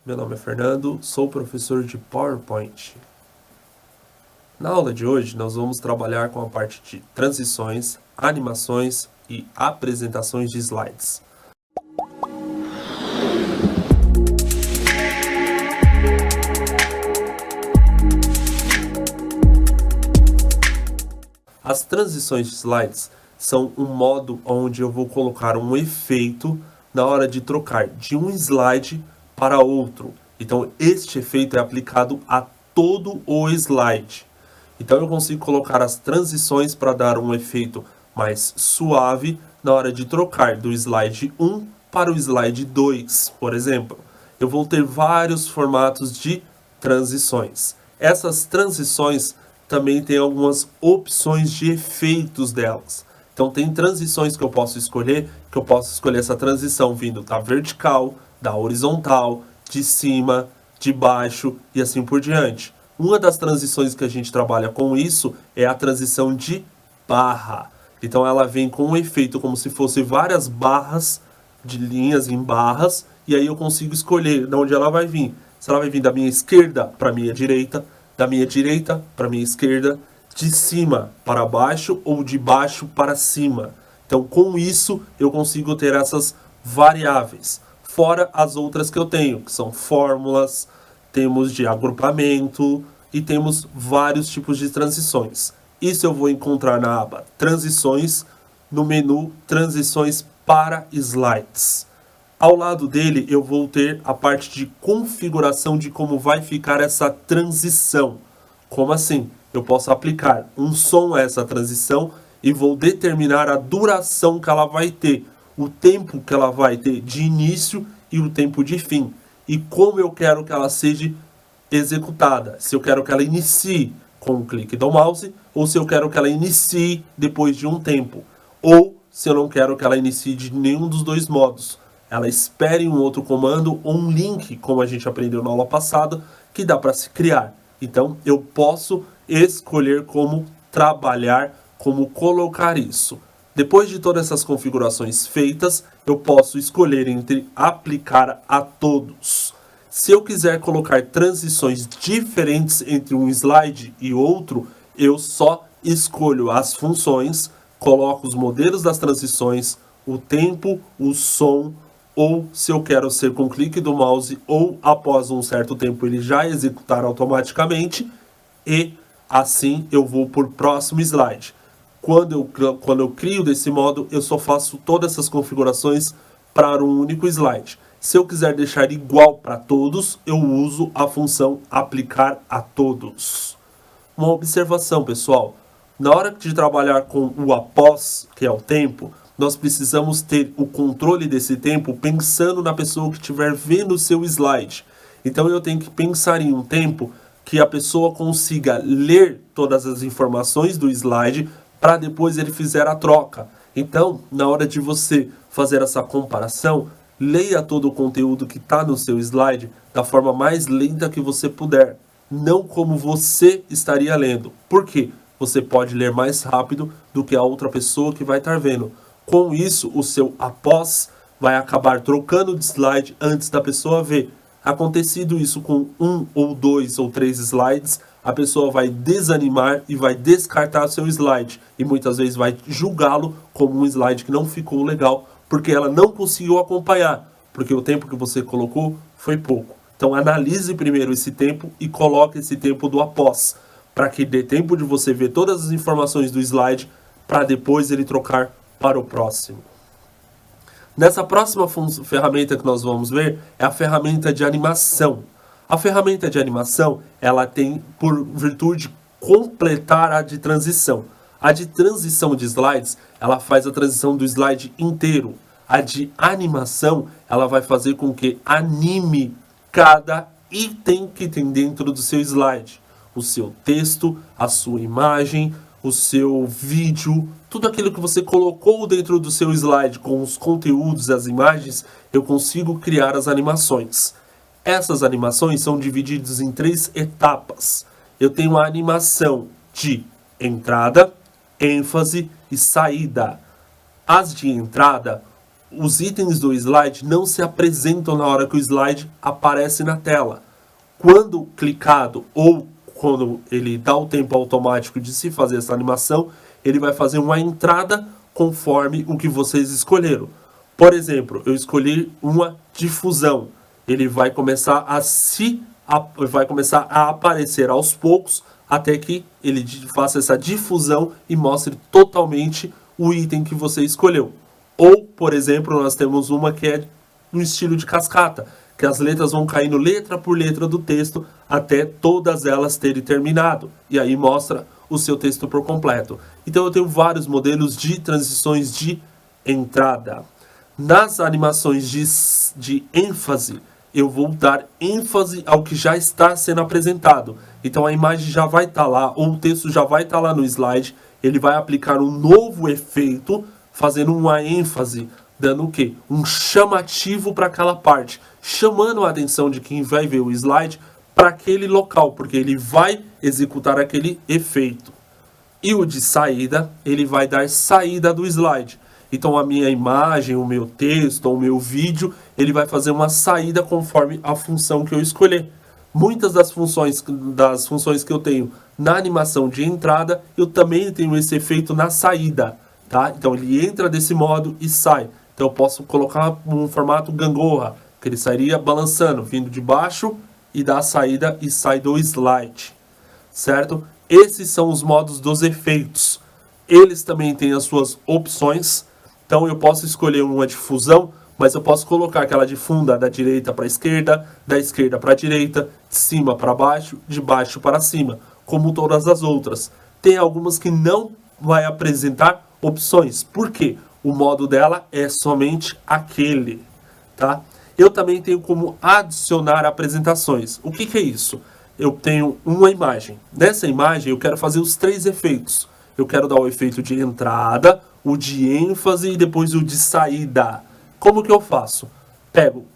Meu nome é Fernando, sou professor de PowerPoint. Na aula de hoje, nós vamos trabalhar com a parte de transições, animações e apresentações de slides. As transições de slides são um modo onde eu vou colocar um efeito na hora de trocar de um slide para outro. Então, este efeito é aplicado a todo o slide. Então, eu consigo colocar as transições para dar um efeito mais suave na hora de trocar do slide 1 para o slide 2, por exemplo. Eu vou ter vários formatos de transições. Essas transições também têm algumas opções de efeitos delas. Então, tem transições que eu posso escolher essa transição vindo da vertical, da horizontal, de cima, de baixo e assim por diante. Uma das transições que a gente trabalha com isso é a transição de barra. Então, ela vem com um efeito como se fosse várias barras, de linhas em barras, e aí eu consigo escolher de onde ela vai vir. Se ela vai vir da minha esquerda para a minha direita, da minha direita para a minha esquerda, de cima para baixo ou de baixo para cima. Então, com isso, eu consigo ter essas variáveis. Fora as outras que eu tenho, que são fórmulas, temos de agrupamento e temos vários tipos de transições. Isso eu vou encontrar na aba Transições, no menu Transições para Slides. Ao lado dele, eu vou ter a parte de configuração de como vai ficar essa transição. Como assim? Eu posso aplicar um som a essa transição e vou determinar a duração que ela vai ter, o tempo que ela vai ter de início e o tempo de fim. E como eu quero que ela seja executada. Se eu quero que ela inicie com o clique do mouse ou se eu quero que ela inicie depois de um tempo. Ou se eu não quero que ela inicie de nenhum dos dois modos. Ela espere um outro comando ou um link, como a gente aprendeu na aula passada, que dá para se criar. Então, eu posso escolher como trabalhar, como colocar isso. Depois de todas essas configurações feitas, eu posso escolher entre aplicar a todos. Se eu quiser colocar transições diferentes entre um slide e outro, eu só escolho as funções, coloco os modelos das transições, o tempo, o som, ou se eu quero ser com clique do mouse ou após um certo tempo ele já executar automaticamente, e assim eu vou por próximo slide. Quando eu crio desse modo, eu só faço todas essas configurações para um único slide. Se eu quiser deixar igual para todos, eu uso a função aplicar a todos. Uma observação, pessoal. Na hora de trabalhar com o após, que é o tempo, nós precisamos ter o controle desse tempo pensando na pessoa que estiver vendo o seu slide. Então eu tenho que pensar em um tempo que a pessoa consiga ler todas as informações do slide para depois ele fizer a troca. Então, na hora de você fazer essa comparação, leia todo o conteúdo que está no seu slide da forma mais lenta que você puder. Não como você estaria lendo. Por quê? Você pode ler mais rápido do que a outra pessoa que vai estar vendo. Com isso, o seu após vai acabar trocando de slide antes da pessoa ver. Acontecido isso com 1 ou 2 ou 3 slides, a pessoa vai desanimar e vai descartar seu slide. E muitas vezes vai julgá-lo como um slide que não ficou legal, porque ela não conseguiu acompanhar, porque o tempo que você colocou foi pouco. Então analise primeiro esse tempo e coloque esse tempo do após, para que dê tempo de você ver todas as informações do slide, para depois ele trocar para o próximo. Nessa próxima ferramenta que nós vamos ver é a ferramenta de animação. A ferramenta de animação, ela tem por virtude completar a de transição. A de transição de slides, ela faz a transição do slide inteiro. A de animação, ela vai fazer com que anime cada item que tem dentro do seu slide. O seu texto, a sua imagem, o seu vídeo, tudo aquilo que você colocou dentro do seu slide com os conteúdos, as imagens, eu consigo criar as animações. Essas animações são divididas em 3 etapas. Eu tenho a animação de entrada, ênfase e saída. As de entrada, os itens do slide não se apresentam na hora que o slide aparece na tela. Quando clicado ou quando ele dá o tempo automático de se fazer essa animação, ele vai fazer uma entrada conforme o que vocês escolheram. Por exemplo, eu escolhi uma difusão. Ele vai começar a aparecer aos poucos até que ele faça essa difusão e mostre totalmente o item que você escolheu. Ou, por exemplo, nós temos uma que é no estilo de cascata, que as letras vão caindo letra por letra do texto até todas elas terem terminado. E aí mostra o seu texto por completo. Então eu tenho vários modelos de transições de entrada. Nas animações de ênfase, eu vou dar ênfase ao que já está sendo apresentado. Então a imagem já vai estar lá, ou o texto já vai estar lá no slide. Ele vai aplicar um novo efeito, fazendo uma ênfase, dando o quê? Um chamativo para aquela parte, chamando a atenção de quem vai ver o slide para aquele local, porque ele vai executar aquele efeito. E o de saída, ele vai dar saída do slide. Então a minha imagem, o meu texto, o meu vídeo, ele vai fazer uma saída conforme a função que eu escolher. Muitas das funções que eu tenho na animação de entrada, eu também tenho esse efeito na saída, tá? Então ele entra desse modo e sai. Então eu posso colocar um formato gangorra, que ele sairia balançando, vindo de baixo e dá a saída e sai do slide, certo? Esses são os modos dos efeitos. Eles também têm as suas opções. Então eu posso escolher uma difusão, mas eu posso colocar aquela difunda da direita para a esquerda, da esquerda para a direita, de cima para baixo, de baixo para cima, como todas as outras. Tem algumas que não vai apresentar opções. Por quê? O modo dela é somente aquele, tá? Eu também tenho como adicionar apresentações. O que é isso? Eu tenho uma imagem. Nessa imagem eu quero fazer os 3 efeitos. Eu quero dar o efeito de entrada, o de ênfase e depois o de saída. Como que eu faço?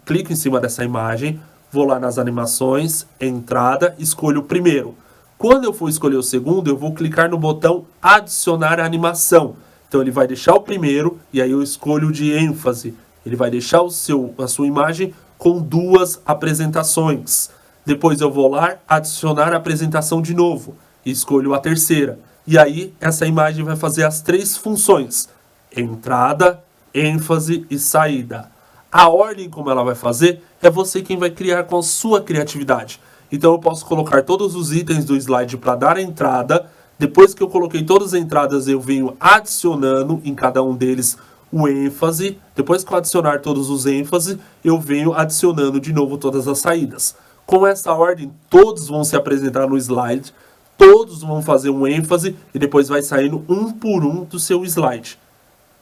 Clico em cima dessa imagem, vou lá nas animações, entrada, escolho o primeiro. Quando eu for escolher o segundo, eu vou clicar no botão adicionar a animação. Então ele vai deixar o primeiro e aí eu escolho o de ênfase. Ele vai deixar a sua imagem com 2 apresentações. Depois eu vou lá adicionar a apresentação de novo e escolho a terceira. E aí essa imagem vai fazer as 3 funções: entrada, ênfase e saída. A ordem como ela vai fazer é você quem vai criar com a sua criatividade. Então eu posso colocar todos os itens do slide para dar a entrada. Depois que eu coloquei todas as entradas, eu venho adicionando em cada um deles o ênfase. Depois que eu adicionar todos os ênfases, eu venho adicionando de novo todas as saídas. Com essa ordem, todos vão se apresentar no slide, todos vão fazer um ênfase e depois vai saindo um por um do seu slide,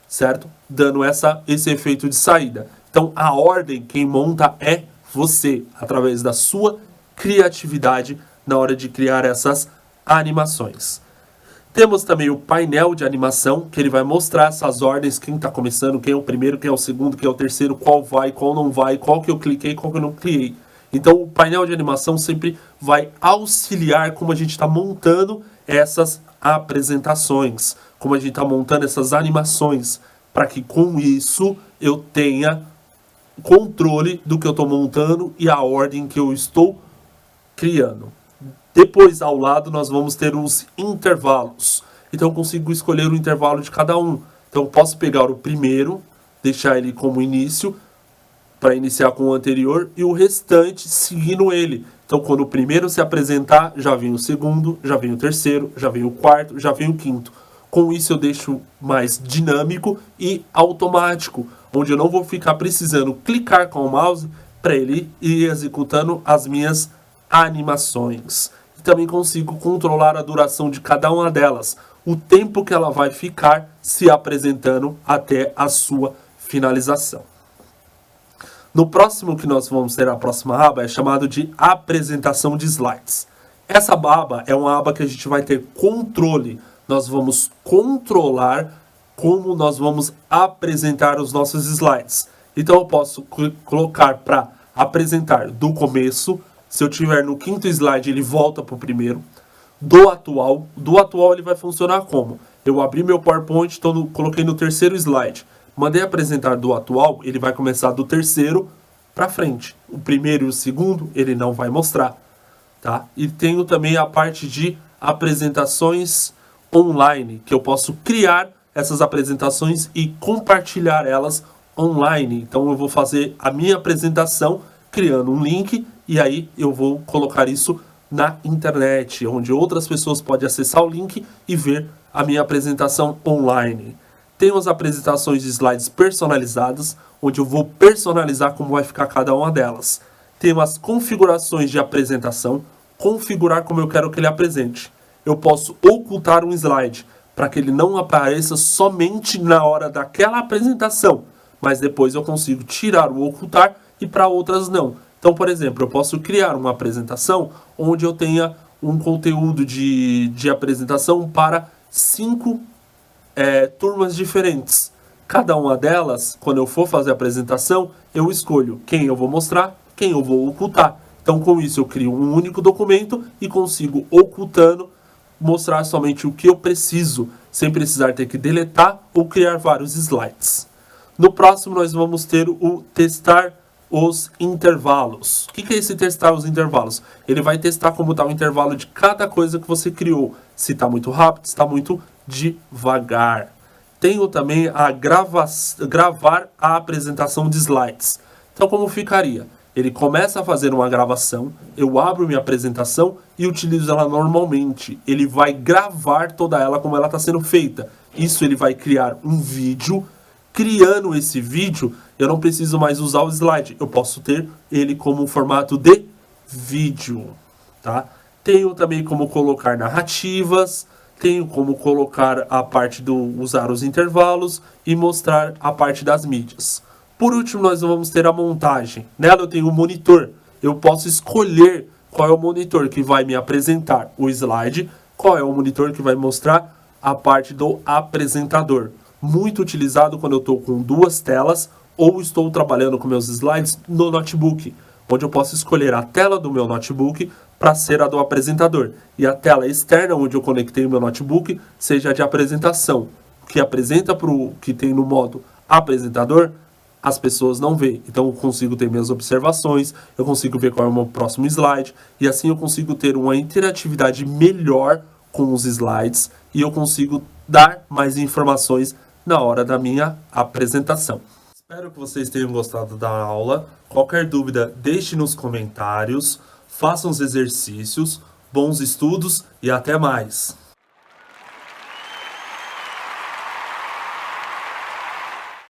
certo? Dando esse efeito de saída. Então a ordem, quem monta é você, através da sua criatividade na hora de criar essas animações. Temos também o painel de animação, que ele vai mostrar essas ordens, quem está começando, quem é o primeiro, quem é o segundo, quem é o terceiro, qual vai, qual não vai, qual que eu cliquei, qual que eu não cliquei. Então o painel de animação sempre vai auxiliar como a gente está montando essas apresentações, como a gente está montando essas animações, para que com isso eu tenha controle do que eu estou montando e a ordem que eu estou criando. Depois, ao lado, nós vamos ter os intervalos. Então, eu consigo escolher o intervalo de cada um. Então, eu posso pegar o primeiro, deixar ele como início, para iniciar com o anterior, e o restante seguindo ele. Então, quando o primeiro se apresentar, já vem o segundo, já vem o terceiro, já vem o quarto, já vem o quinto. Com isso, eu deixo mais dinâmico e automático, onde eu não vou ficar precisando clicar com o mouse para ele ir executando as minhas animações. E também consigo controlar a duração de cada uma delas, o tempo que ela vai ficar se apresentando até a sua finalização. No próximo que nós vamos ter, a próxima aba é chamado de apresentação de slides. Essa aba é uma aba que a gente vai ter controle. Nós vamos controlar como nós vamos apresentar os nossos slides. Então eu posso colocar para apresentar do começo. Se eu tiver no 5º slide, ele volta para o primeiro. Do atual ele vai funcionar como? Eu abri meu PowerPoint, coloquei no 3º slide. Mandei apresentar do atual, ele vai começar do terceiro para frente. O primeiro e o segundo ele não vai mostrar, tá? E tenho também a parte de apresentações online, que eu posso criar essas apresentações e compartilhar elas online. Então eu vou fazer a minha apresentação criando um link e aí eu vou colocar isso na internet, onde outras pessoas podem acessar o link e ver a minha apresentação online. Tenho as apresentações de slides personalizadas, onde eu vou personalizar como vai ficar cada uma delas. Tenho as configurações de apresentação, configurar como eu quero que ele apresente. Eu posso ocultar um slide para que ele não apareça somente na hora daquela apresentação, mas depois eu consigo tirar o ocultar e para outras não. Então, por exemplo, eu posso criar uma apresentação onde eu tenha um conteúdo de apresentação para 5 turmas diferentes. Cada uma delas, quando eu for fazer a apresentação, eu escolho quem eu vou mostrar, quem eu vou ocultar. Então, com isso, eu crio um único documento e consigo, ocultando, mostrar somente o que eu preciso, sem precisar ter que deletar ou criar vários slides. No próximo, nós vamos ter o testar os intervalos. O que é esse testar os intervalos? Ele vai testar como está o intervalo de cada coisa que você criou. Se está muito rápido, se está muito devagar. Tenho também a gravar a apresentação de slides. Então, como ficaria? Ele começa a fazer uma gravação, eu abro minha apresentação e utilizo ela normalmente. Ele vai gravar toda ela como ela está sendo feita. Isso ele vai criar um vídeo. Criando esse vídeo, eu não preciso mais usar o slide. Eu posso ter ele como um formato de vídeo, tá? Tenho também como colocar narrativas, tenho como colocar a parte do usar os intervalos e mostrar a parte das mídias. Por último, nós vamos ter a montagem. Nela eu tenho o monitor. Eu posso escolher qual é o monitor que vai me apresentar o slide, qual é o monitor que vai mostrar a parte do apresentador. Muito utilizado quando eu estou com 2 telas ou estou trabalhando com meus slides no notebook, onde eu posso escolher a tela do meu notebook para ser a do apresentador e a tela externa onde eu conectei o meu notebook seja de apresentação, que apresenta para o que tem no modo apresentador, as pessoas não veem. Então eu consigo ter minhas observações, eu consigo ver qual é o meu próximo slide e assim eu consigo ter uma interatividade melhor com os slides e eu consigo dar mais informações na hora da minha apresentação. Espero que vocês tenham gostado da aula. Qualquer dúvida, deixe nos comentários. Façam os exercícios. Bons estudos e até mais!